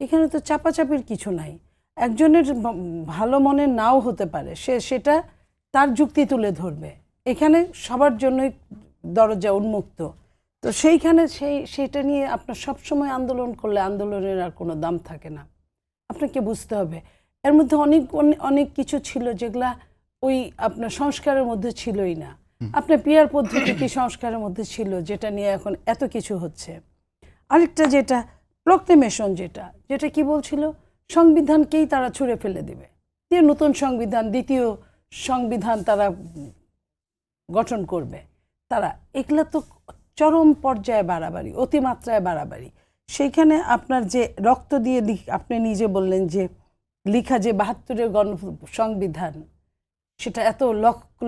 এখানে তো চাপাচাপির কিছু নাই। একজনের ভালো মনে নাও হতে পারে, সেটা তার যুক্তি তুলে ধরবে। এখানে সবার জন্যই দরজা উন্মুক্ত। তো সেইখানে সেইটা নিয়ে আপনার সবসময় আন্দোলন করলে আন্দোলনের আর কোনো দাম থাকে না। আপনাকে বুঝতে হবে এর মধ্যে অনেক অনেক কিছু ছিল যেগুলা ওই আপনার সংস্কারের মধ্যে ছিলই না। আপনার পিয়ার পদ্ধতি সংস্কারের মধ্যে ছিল, যেটা নিয়ে এখন এত কিছু হচ্ছে। আরেকটা যেটা প্রক্লেমেশন, যেটা কি বলছিল, সংবিধানকেই তারা ছুঁড়ে ফেলে দেবে, দিয়ে নতুন সংবিধান, দ্বিতীয় সংবিধান তারা গঠন করবে। তারা এগুলা তো চরম পর্যায়ে বাড়াবাড়ি, অতিমাত্রায় বাড়াবাড়ি। সেইখানে আপনার যে রক্ত দিয়ে আপনি নিজে বললেন যে লিখা যে ৭২-এর সংবিধান, সেটা এত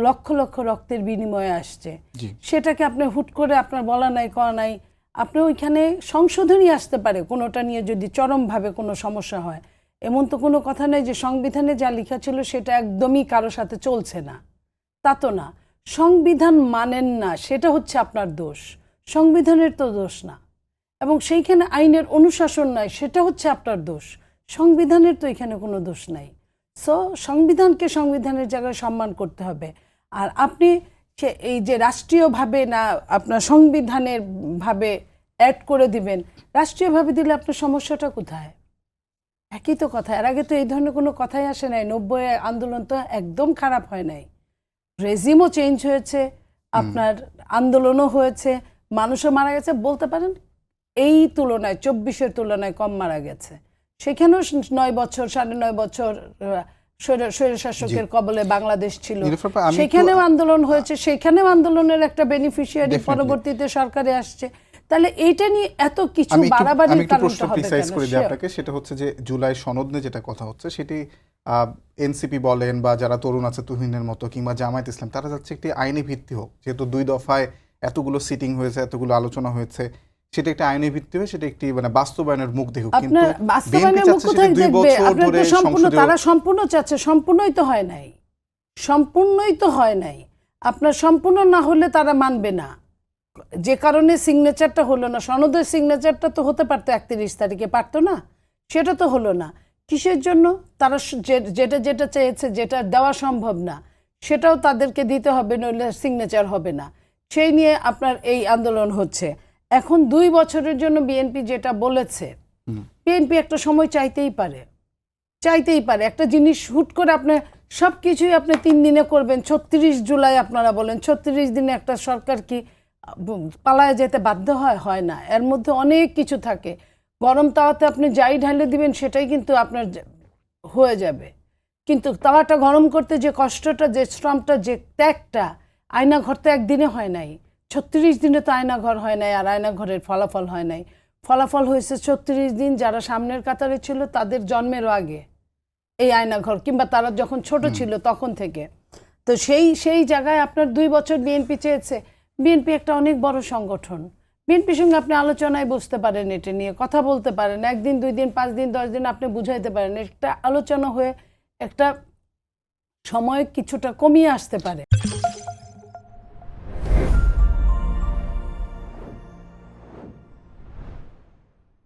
লক্ষ লক্ষ রক্তের বিনিময়ে আসছে, সেটাকে আপনি হুট করে আপনার বলা নাই, করা নাই। আপনি ওইখানে সংশোধনী আসতে পারে কোনোটা নিয়ে যদি চরমভাবে কোনো সমস্যা হয়। এমন তো কোনো কথা নেই যে সংবিধানে যা লেখা ছিল সেটা একদমই কারো সাথে চলছে না, তা তো না। সংবিধান মানেন না, সেটা হচ্ছে আপনার দোষ, সংবিধানের তো দোষ না। এবং সেইখানে আইনের অনুশাসন নাই, সেটা হচ্ছে আপনার দোষ, সংবিধানের তো এখানে কোনো দোষ নাই। সো সংবিধানকে সংবিধানের জায়গায় সম্মান করতে হবে। আর আপনি এই যে রাষ্ট্রীয়ভাবে না আপনার সংবিধানের ভাবে অ্যাড করে দিবেন, রাষ্ট্রীয়ভাবে দিলে আপনার সমস্যাটা কোথায়? একই তো কথা। এর আগে তো এই ধরনের কোনো কথাই আসে নাই। ৯০ আন্দোলন তো একদম খারাপ হয় নাই, রেজিমও চেঞ্জ হয়েছে, আপনার আন্দোলনও হয়েছে, মানুষও মারা গেছে। বলতে পারেন এই তুলনায় ২৪-এর তুলনায় কম মারা গেছে। সেখানেও ৯ বছর ৯.৫ বছর স্বৈরশাসকের কবলে বাংলাদেশ ছিল, সেখানেও আন্দোলন হয়েছে, সেখানেও আন্দোলনের একটা বেনিফিশিয়ারি পরবর্তীতে সরকারে আসছে। তাহলে এইটা নিয়ে এত কিছু বাড়াবাড়ির কারণটা হবে কেন? আপনাকে সেটা হচ্ছে যে জুলাই সনদ নিয়ে যেটা কথা হচ্ছে, সেটি এনসিপি বলেন বা যারা তরুণ আছে তুহিনের মতো, কিংবা জামায়াত ইসলাম, তারা যাচ্ছে একটি আইনি ভিত্তি হোক। যেহেতু ২ দফায় এতগুলো সিটিং হয়েছে, এতগুলো আলোচনা হয়েছে, সেটা একটা আইনি ভিত্তি হয়ে সেটা একটি মানে বাস্তবায়নের মুখ দেখুক। কিন্তু বাস্তবায়নের মুখ কোথায় দেখবে? আপনার তো সম্পূর্ণ, তারা সম্পূর্ণ চাচ্ছে, সম্পূর্ণই তো হয় নাই, সম্পূর্ণই তো হয় নাই। আপনার সম্পূর্ণ না হলে তারা মানবে না, যে কারণে সিগনেচারটা হলো না। সনদের সিগনেচারটা তো হতে পারতো ৩১ তারিখে, পারতো না? সেটা তো হলো না। কিসের জন্য? তারা যেটা যেটা চেয়েছে, যেটা দেওয়া সম্ভব না, সেটাও তাদেরকে দিতে হবে, নইলে সিগনেচার হবে না। সেই নিয়ে আপনার এই আন্দোলন হচ্ছে। এখন ২ বছরের জন্য বিএনপি যেটা বলেছে, বিএনপি একটা সময় চাইতেই পারে, চাইতেই পারে। একটা জিনিস হুট করে আপনি সব কিছুই আপনি ৩ দিনে করবেন, ৩৬ জুলাই আপনারা বলেন, ৩৬ দিনে একটা সরকার কি পালায় যেতে বাধ্য হয়? হয় না। এর মধ্যে অনেক কিছু থাকে। গরম তাওয়াতে আপনি যাই ঢালে দিবেন সেটাই কিন্তু আপনার হয়ে যাবে। কিন্তু তাওয়াটা গরম করতে যে কষ্টটা, যে শ্রমটা, যে ত্যাগটা, আয়নাঘর তো একদিনে হয় নাই, ৩৬ দিনে তো আয়নাঘর হয় নাই, আর আয়নাঘরের ফলাফল হয় নাই। ফলাফল হয়েছে ৩৬ দিন যারা সামনের কাতারে ছিল তাদের জন্মেরও আগে এই আয়নাঘর, কিংবা তারা যখন ছোট ছিল তখন থেকে। তো সেই জায়গায় আপনার ২ বছর বিএনপি চেয়েছে। বিএনপি একটা অনেক বড় সংগঠন, বিএনপির সঙ্গে আপনি আলোচনায় বসতে পারেন, এটা নিয়ে কথা বলতে পারেন, ১ দিন ২ দিন ৫ দিন ১০ দিন আপনি বুঝাইতে পারেন, একটা আলোচনা হয়ে একটা সময় কিছুটা কমিয়ে আসতে পারে।